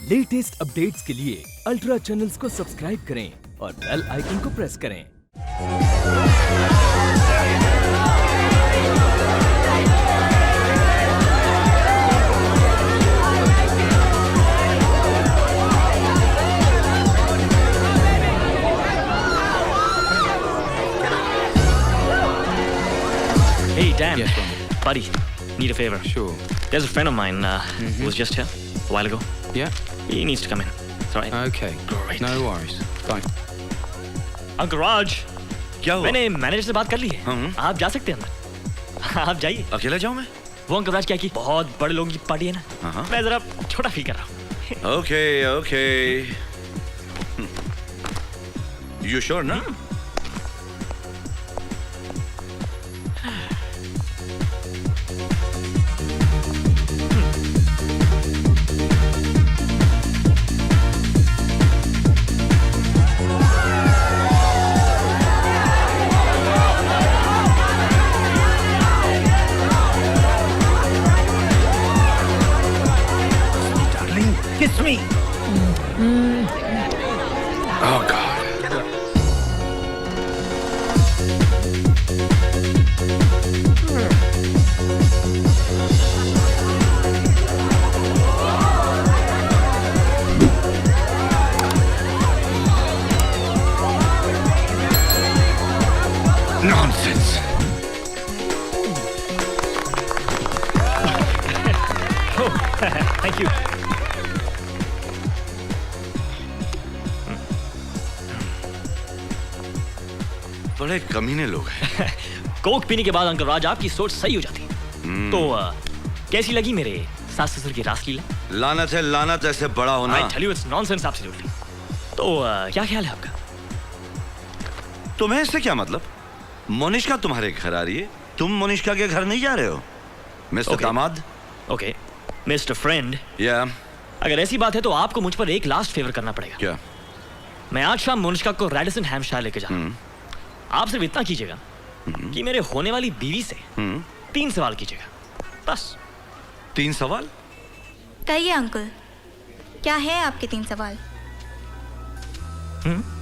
Latest updates के लिए ultra channels को सब्सक्राइब करें और बेल आइकन को प्रेस करें। Hey, Dan. Yes, Ronald. Buddy, need a favor. Sure. There's a friend of mine who was just here a while ago. Yeah. He needs to come in. It's all right. Okay. Great. No worries. Bye. Uncle Raj, क्या हुआ? मैंने manager से बात कर ली है। आप जा सकते हैं अंदर। आप जाइए। अकेला जाऊं मैं? वो अंकल राज क्या की बहुत बड़े लोगों की पार्टी है ना। हाँ। मैं जरा छोटा फील कर रहा हूँ। Okay okay. यू श्योर ना? Kiss me. Oh God. Nonsense. Thank you. बड़े कमीने लोग हैं। कोक पीने के बाद अंकल राज आपकी सोच सही हो जाती। तो कैसी लगी मेरे सास ससुर की रासलीला? लानत है लानत ऐसे बड़ा होना। I tell you it's nonsense absolutely. तो क्या ख्याल है आपका? तुम्हें इससे क्या मतलब? मोनिष्का तुम्हारे घर आ रही है, तुम मोनिष्का के घर नहीं जा रहे हो? Mister Okay. दामाद। ओके, मिस्टर फ्रेंड, या अगर ऐसी बात है तो आपको मुझ पर एक लास्ट फेवर करना पड़ेगा। क्या? मैं आज शाम मोनिष्का को रेडिसन हैम्पशायर लेके जा रहा हूँ। आप सिर्फ इतना कीजिएगा कि मेरे होने वाली बीवी से 3 सवाल कीजिएगा, बस। 3 सवाल? कहिए अंकल, क्या है आपके 3 सवाल?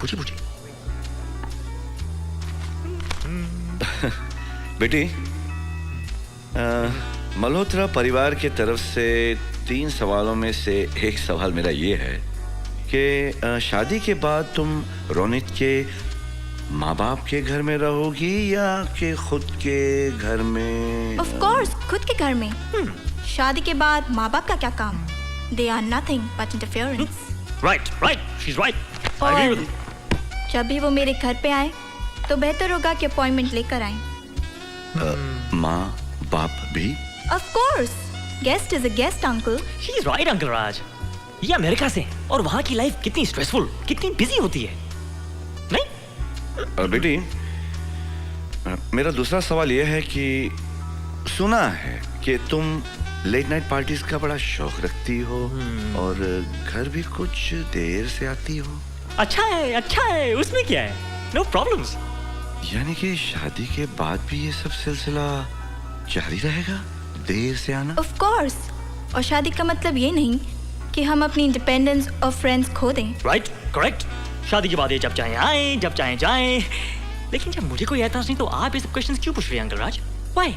पूछिए पूछिए। बेटी, मल्होत्रा परिवार की तरफ से 3 सवालों में से एक सवाल मेरा ये है कि शादी के बाद तुम रोनित के माँ बाप के घर में रहोगी या कि खुद के घर में? ऑफ कोर्स खुद के घर में। शादी के बाद माँ बाप का क्या काम? They are nothing but interference. Right right, she is right. I agree with you. जब भी वो मेरे घर पे आए तो बेहतर होगा कि अपॉइंटमेंट लेकर आए। माँ बाप भी? Of course, guest is a guest uncle. She is right uncle Raj. ये अमेरिका से और वहाँ की लाइफ कितनी स्ट्रेसफुल, कितनी बिजी होती है, नहीं? बेटी, मेरा दूसरा सवाल यह है कि सुना है कि तुम लेट नाइट पार्टीज का बड़ा शौक रखती हो और घर भी कुछ देर से आती हो। अच्छा है, उसमें क्या है? No problems. यानी कि शादी के बाद भी ये सब सिलसिला जारी रहेगा, देर से आना? ऑफ कोर्स, और शादी का मतलब ये नहीं कि हम अपनी इंडिपेंडेंस और फ्रेंड्स खो दें। Right, correct. शादी के बाद ये जब चाहे आए, जब चाहे जाएं। लेकिन जब मुझे कोई एहसास नहीं तो आप ये सब क्वेश्चंस क्यों पूछ रहे हैं uncle Raj? Why?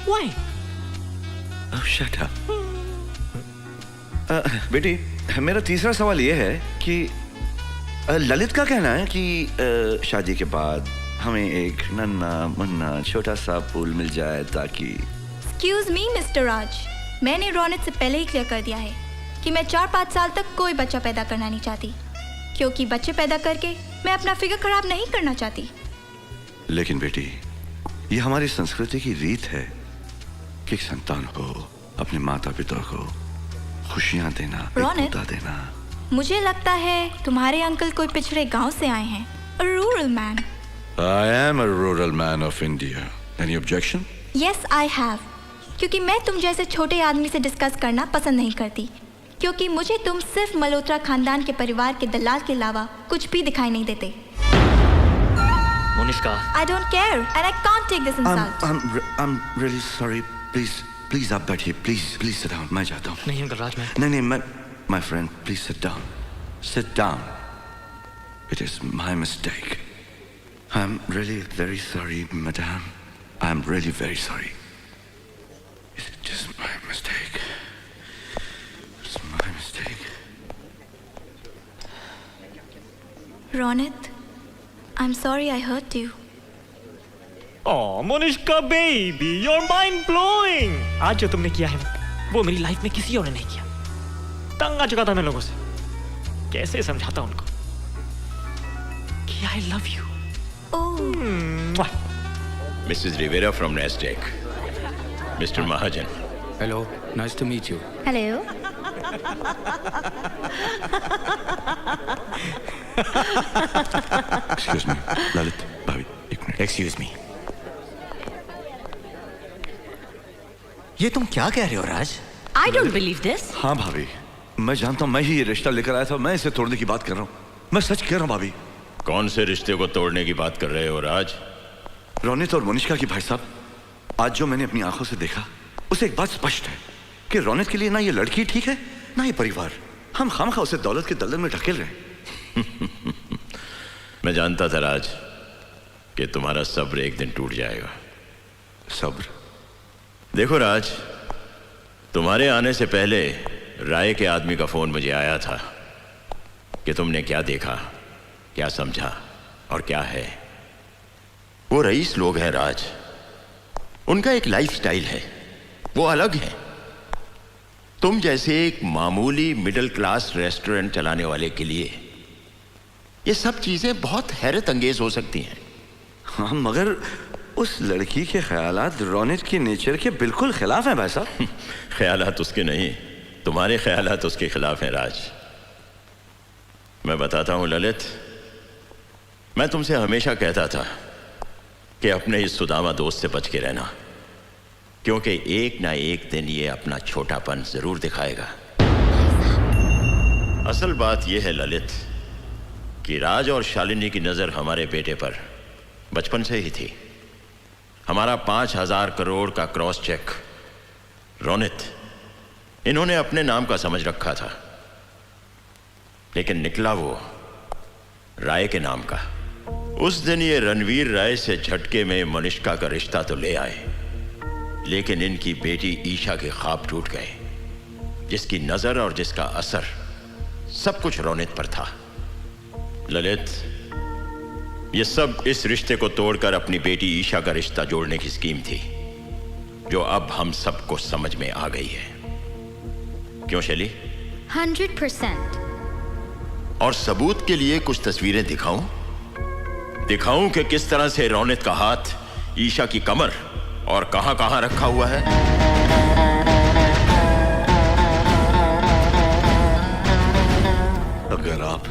Why? Oh, shut up. बेटी, मेरा तीसरा सवाल ये है कि ललित का कहना है कि शादी के बाद हमें एक नन्ना मुन्ना छोटा सा पूल मिल जाए ताकि। एक्सक्यूज मी मिस्टर राज, मैंने रोनित से पहले ही क्लियर कर दिया है कि मैं 4-5 साल तक कोई बच्चा पैदा करना नहीं चाहती, क्योंकि बच्चे पैदा करके मैं अपना फिगर खराब नहीं करना चाहती। लेकिन बेटी, ये हमारी संस्कृति की रीत है कि एक संतान को अपने माता पिता को खुशियां देना, रोनित, देना। मुझे लगता है तुम्हारे अंकल कोई पिछड़े गांव से आए हैं, a rural man. I am a rural man of India. Any objection? Yes, I have. क्योंकि मैं तुम जैसे छोटे आदमी से डिस्कस करना पसंद नहीं करती, क्योंकि मुझे तुम सिर्फ मल्होत्रा खानदान के परिवार के दलाल के अलावा कुछ भी दिखाई नहीं देते। मोनिष्का, I don't care and I can't take this insult. I'm really sorry. Please आप बैठिए, please sit down. मैं जाता हूँ। नहीं अंकल राज, नहीं my friend, please sit down. Sit down. It is my mistake. I'm really very sorry, madam. I'm really very sorry. It's just my mistake. It's my mistake. Ronit, I'm sorry I hurt you. Oh, Monushka baby, you're mind blowing. आज जो तुमने किया है ना, वो मेरी life में किसी और ने नहीं किया. तंग आ चुका था मैं लोगों से. कैसे समझाता उनको कि I love you. Oh. Mrs. Rivera from Nasdaq. Mr. Mahajan. Hello, nice to meet you. Hello. Excuse me, Lalit, भाभी, एक मिनट. Excuse me. ये तुम क्या कह रहे हो राज? I don't believe this. हाँ भाभी, मैं जानता हूँ मैं ही ये रिश्ता लेकर आया था. मैं इसे तोड़ने की बात कर रहा हूँ. मैं सच कह रहा हूँ भाभी. कौन से रिश्ते को तोड़ने की बात कर रहे हो राज? रोनित और मोनिका की. भाई साहब, आज जो मैंने अपनी आंखों से देखा उसे एक बात स्पष्ट है कि रोनित के लिए ना ये लड़की ठीक है ना ये परिवार. हम खामखा उसे दौलत के दलदल में ढकेल रहे हैं. मैं जानता था राज कि तुम्हारा सब्र एक दिन टूट जाएगा. सब्र? देखो राज, तुम्हारे आने से पहले राय के आदमी का फोन मुझे आया था कि तुमने क्या देखा, क्या समझा और क्या है. वो रईस लोग हैं राज. उनका एक लाइफस्टाइल है, वो अलग है. तुम जैसे एक मामूली मिडिल क्लास रेस्टोरेंट चलाने वाले के लिए ये सब चीजें बहुत हैरत अंगेज हो सकती हैं. हाँ, मगर उस लड़की के ख्यालात रोनित के नेचर के बिल्कुल खिलाफ हैं भाई साहब. ख्यालात उसके नहीं, तुम्हारे ख्यालात उसके खिलाफ हैं राज. मैं बताता हूं ललित, मैं तुमसे हमेशा कहता था कि अपने इस सुदामा दोस्त से बच के रहना, क्योंकि एक ना एक दिन ये अपना छोटापन जरूर दिखाएगा. असल बात यह है ललित कि राज और शालिनी की नजर हमारे बेटे पर बचपन से ही थी. हमारा 5,000 करोड़ का क्रॉस चेक रोनित इन्होंने अपने नाम का समझ रखा था, लेकिन निकला वो राय के नाम का. उस दिन ये रणवीर राय से झटके में मनिष्का का रिश्ता तो ले आए, लेकिन इनकी बेटी ईशा के ख्वाब टूट गए, जिसकी नजर और जिसका असर सब कुछ रोनित पर था. ललित, ये सब इस रिश्ते को तोड़कर अपनी बेटी ईशा का रिश्ता जोड़ने की स्कीम थी, जो अब हम सबको समझ में आ गई है. क्यों शैली? 100%. और सबूत के लिए कुछ तस्वीरें दिखाऊं कि किस तरह से रोनित का हाथ ईशा की कमर और कहां कहां रखा हुआ है. अगर आप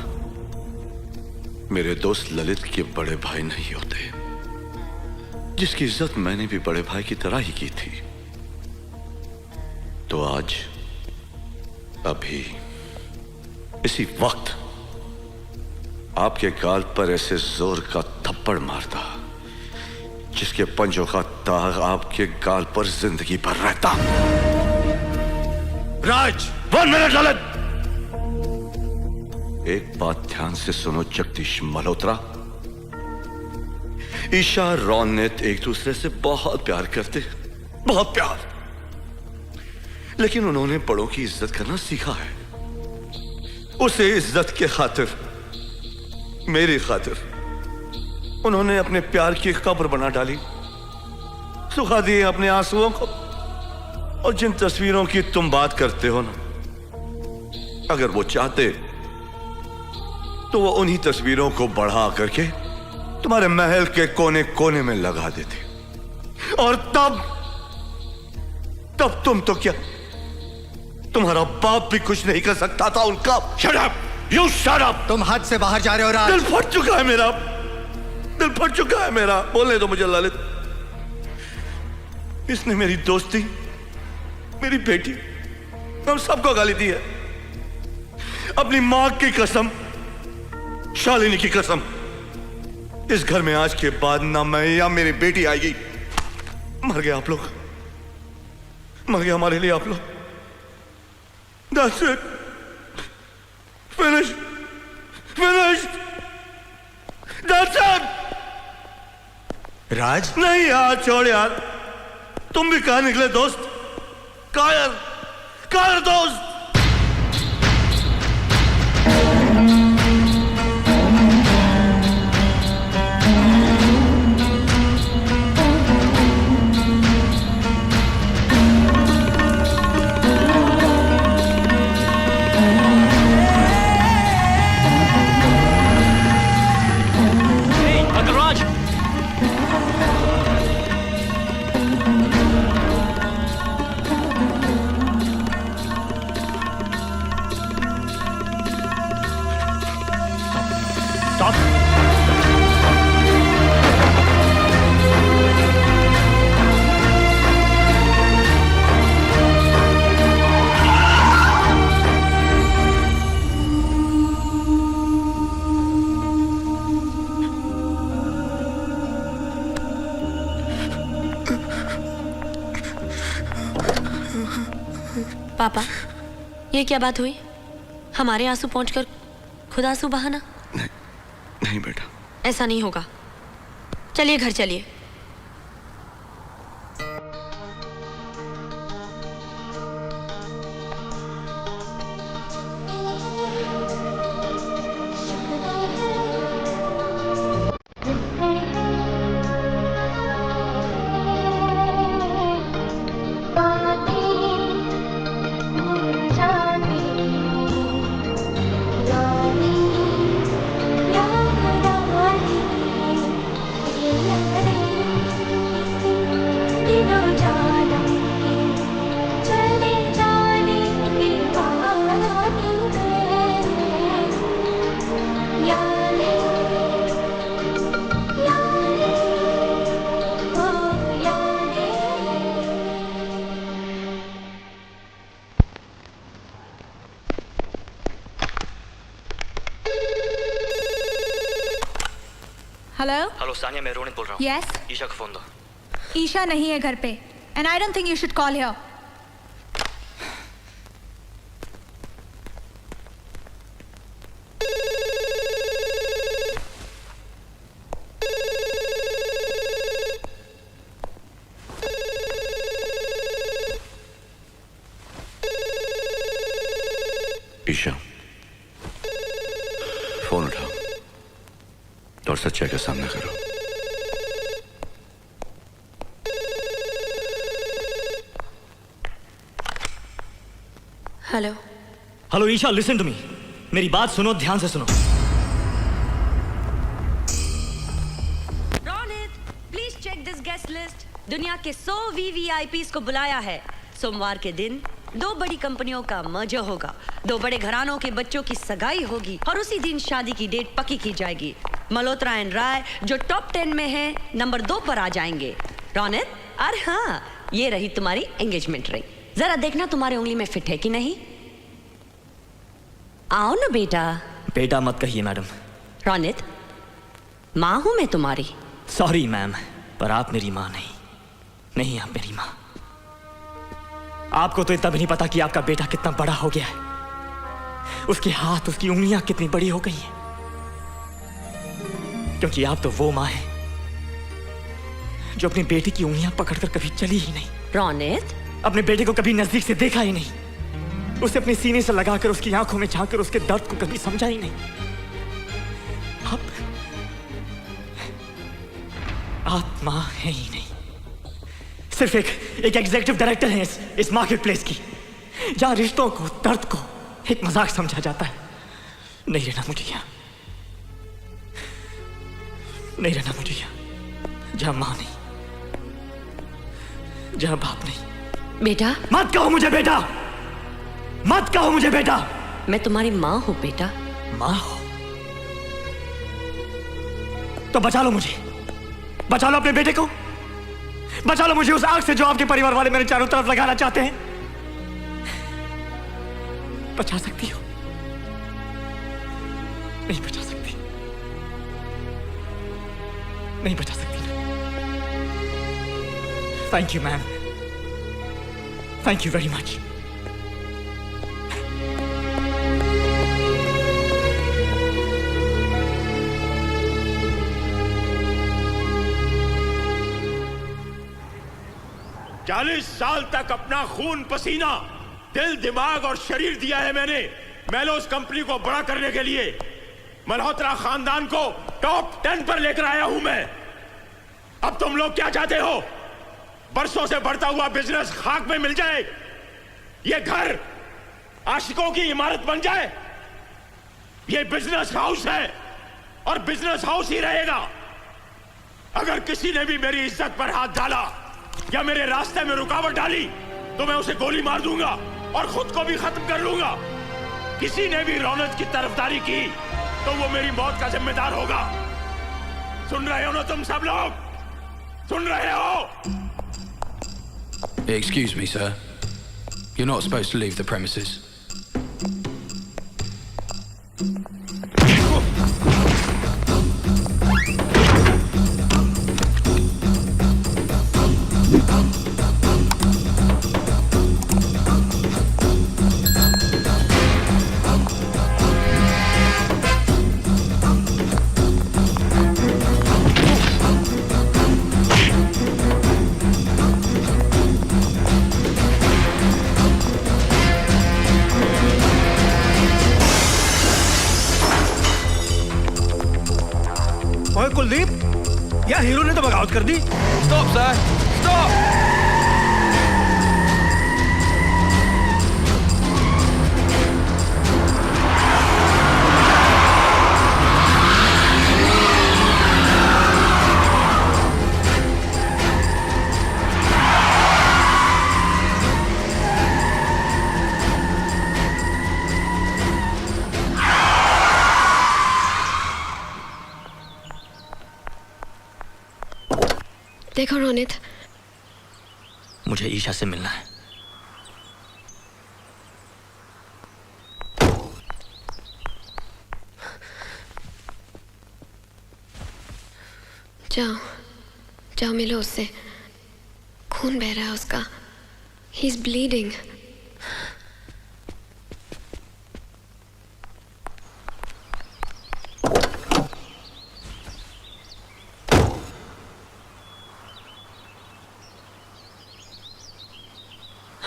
मेरे दोस्त ललित के बड़े भाई नहीं होते, जिसकी इज्जत मैंने भी बड़े भाई की तरह ही की थी, तो आज अभी इसी वक्त आपके गाल पर ऐसे जोर का थप्पड़ मारता जिसके पंजों का दाग आपके गाल पर जिंदगी भर रहता. राज, 1 मिनट ललित. एक बात ध्यान से सुनो जगदीश मल्होत्रा. ईशा रोनित एक दूसरे से बहुत प्यार करते, बहुत प्यार. लेकिन उन्होंने बड़ों की इज्जत करना सीखा है. उसे इज्जत के खातिर, मेरी खातिर, उन्होंने अपने प्यार की कब्र बना डाली, सुखा दिए अपने आंसुओं को. और जिन तस्वीरों की तुम बात करते हो ना, अगर वो चाहते तो वो उन्हीं तस्वीरों को बढ़ा करके तुम्हारे महल के कोने कोने में लगा देते. और तब तुम तो क्या, तुम्हारा बाप भी कुछ नहीं कर सकता था उनका. Shut up, you shut up. तुम हद से बाहर जा रहे हो राज. दिल फट चुका है मेरा, दिल फट चुका है मेरा. बोलने दो मुझे ललित. इसने मेरी दोस्ती, मेरी बेटी, हम सबको गाली दी है. अपनी मां की कसम, शालिनी की कसम, इस घर में आज के बाद ना मैं या मेरी बेटी आएगी. मर गए आप लोग, मर गए हमारे लिए आप लोग. That's it. Finished. Finished. That's it. राज, नहीं यार, छोड़ यार. तुम भी कहाँ निकले दोस्त? कायर, कायर दोस्त. Hey, Uncle Raj! Stop! पापा, ये क्या बात हुई? हमारे आंसू पहुंचकर खुद आंसू बहाना? नहीं बेटा. ऐसा नहीं होगा. चलिए घर चलिए. हेलो. हेलो सानिया, मैं रोनित बोल रहा हूँ. यस. ईशा को फोन दो. ईशा नहीं है घर पे. And I don't think you should call here. Isha, phone उठाओ और सच्चाई का सामना करो. Hello. Hello Isha, listen to me. मेरी बात सुनो, ध्यान से सुनो. Ronit, please check this guest list. दुनिया के 100 VVIPs को बुलाया है. सोमवार के दिन 2 बड़ी कंपनियों का मर्जर होगा. 2 बड़े घरानों के बच्चों की सगाई होगी और उसी दिन शादी की डेट पक्की की जाएगी. मल्होत्रा एंड राय जो टॉप 10 में है, नंबर 2 पर आ जाएंगे. रोनित, अरे हाँ, ये रही तुम्हारी एंगेजमेंट रिंग. जरा देखना तुम्हारे उंगली में फिट है कि नहीं. आओ ना बेटा. बेटा मत कहिए मैडम. रोनित, माँ हूं मैं तुम्हारी. सॉरी मैम, पर आप मेरी माँ नहीं. नहीं, आप मेरी माँ. आपको तो इतना भी नहीं पता कि आपका बेटा कितना बड़ा हो गया है. उसके हाथ, उसकी उंगलियां कितनी बड़ी हो गई हैं. क्योंकि आप तो वो माँ हैं जो अपनी बेटी की उंगलियां पकड़कर कभी चली ही नहीं. रोनित, अपने बेटे को कभी नजदीक से देखा ही नहीं. उसे अपने सीने से लगाकर उसकी आंखों में झांककर उसके दर्द को कभी समझा ही नहीं. आप मां हैं ही नहीं. सिर्फ एक एग्जीक्यूटिव डायरेक्टर हैं इस मार्केट प्लेस की, जहां रिश्तों को, दर्द को एक मजाक समझा जाता है. नहीं रहना मुझे यहां. नहीं रहना मुझे यहां. जहां मां नहीं, जहां बाप नहीं. बेटा, मत कहो मुझे बेटा. मत कहो मुझे बेटा. मैं तुम्हारी माँ हूं बेटा. माँ हो तो बचा लो मुझे. बचा लो अपने बेटे को. बचा लो मुझे उस आग से जो आपके परिवार वाले मेरे चारों तरफ लगाना चाहते हैं. बचा सकती हो? नहीं बचा सकती. नहीं बचा सकती. Thank you ma'am. Thank you very much. 40 साल तक अपना खून पसीना, दिल, दिमाग और शरीर दिया है मैंने मेलोस कंपनी को बड़ा करने के लिए। मल्होत्रा खानदान को टॉप 10 पर लेकर आया हूं मैं। अब तुम लोग क्या चाहते हो? बरसों से बढ़ता हुआ बिजनेस खाक में मिल जाए? ये घर आशिकों की इमारत बन जाए? ये बिजनेस हाउस है और बिजनेस हाउस ही रहेगा। अगर किसी ने भी मेरी इज्जत पर हाथ डाला या मेरे रास्ते में रुकावट डाली तो मैं उसे गोली मार दूंगा और खुद को भी खत्म कर लूंगा। किसी ने भी रौनक की तरफदारी की तो वो मेरी मौत का जिम्मेदार होगा। सुन रहे हो ना तुम सब लोग? सुन रहे हो? Excuse me, sir. You're not supposed to leave the premises. ओए कुलदीप, यार हीरो ने तो बगावत कर दी। Stop sir, stop. देखो रोनित, मुझे ईशा से मिलना है। जाओ जाओ मिलो उससे। खून बह रहा है उसका। He is bleeding.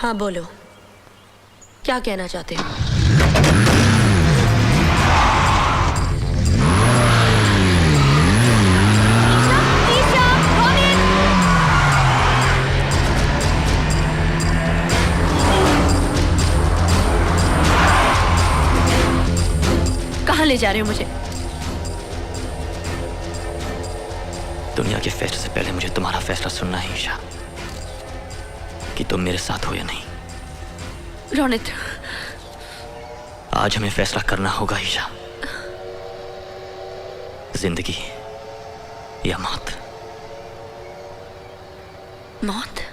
हाँ बोलो, क्या कहना चाहते हो? कहाँ ले जा रहे हो मुझे? दुनिया के फैसले से पहले मुझे तुम्हारा फैसला सुनना है ईशा, कि तुम मेरे साथ हो या नहीं। रोनित, आज हमें फैसला करना होगा ईशा। जिंदगी या मौत। मौत?